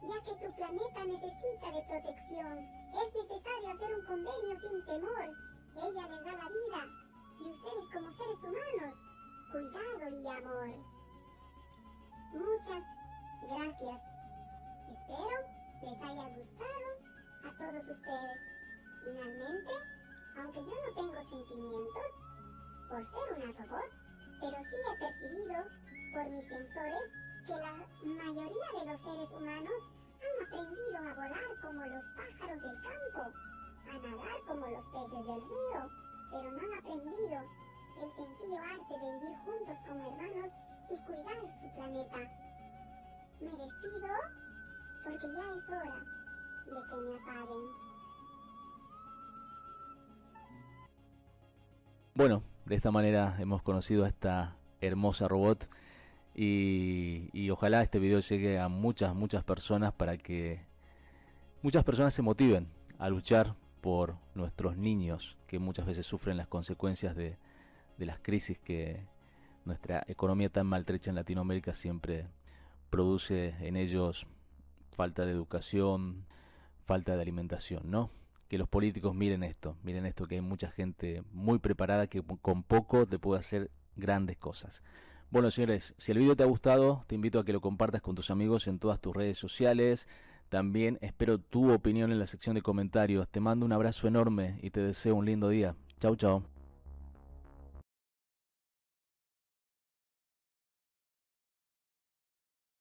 ya que tu planeta necesita de protección. Es necesario hacer un convenio sin temor. Ella les da la vida y no tengo sentimientos por ser una robot, pero sí he percibido por mis sensores que la mayoría de los seres humanos han aprendido a volar como los pájaros del campo, a nadar como los peces del río, pero no han aprendido el sencillo arte de vivir juntos como hermanos y cuidar su planeta. Me despido porque ya es hora de que me apaguen. Bueno, de esta manera hemos conocido a esta hermosa robot y ojalá este video llegue a muchas personas para que muchas personas se motiven a luchar por nuestros niños que muchas veces sufren las consecuencias de las crisis que nuestra economía tan maltrecha en Latinoamérica siempre produce en ellos. Falta de educación, falta de alimentación, ¿no? Que los políticos miren esto, que hay mucha gente muy preparada que con poco te puede hacer grandes cosas. Bueno, señores, si el video te ha gustado, te invito a que lo compartas con tus amigos en todas tus redes sociales. También espero tu opinión en la sección de comentarios. Te mando un abrazo enorme y te deseo un lindo día. Chau, chau.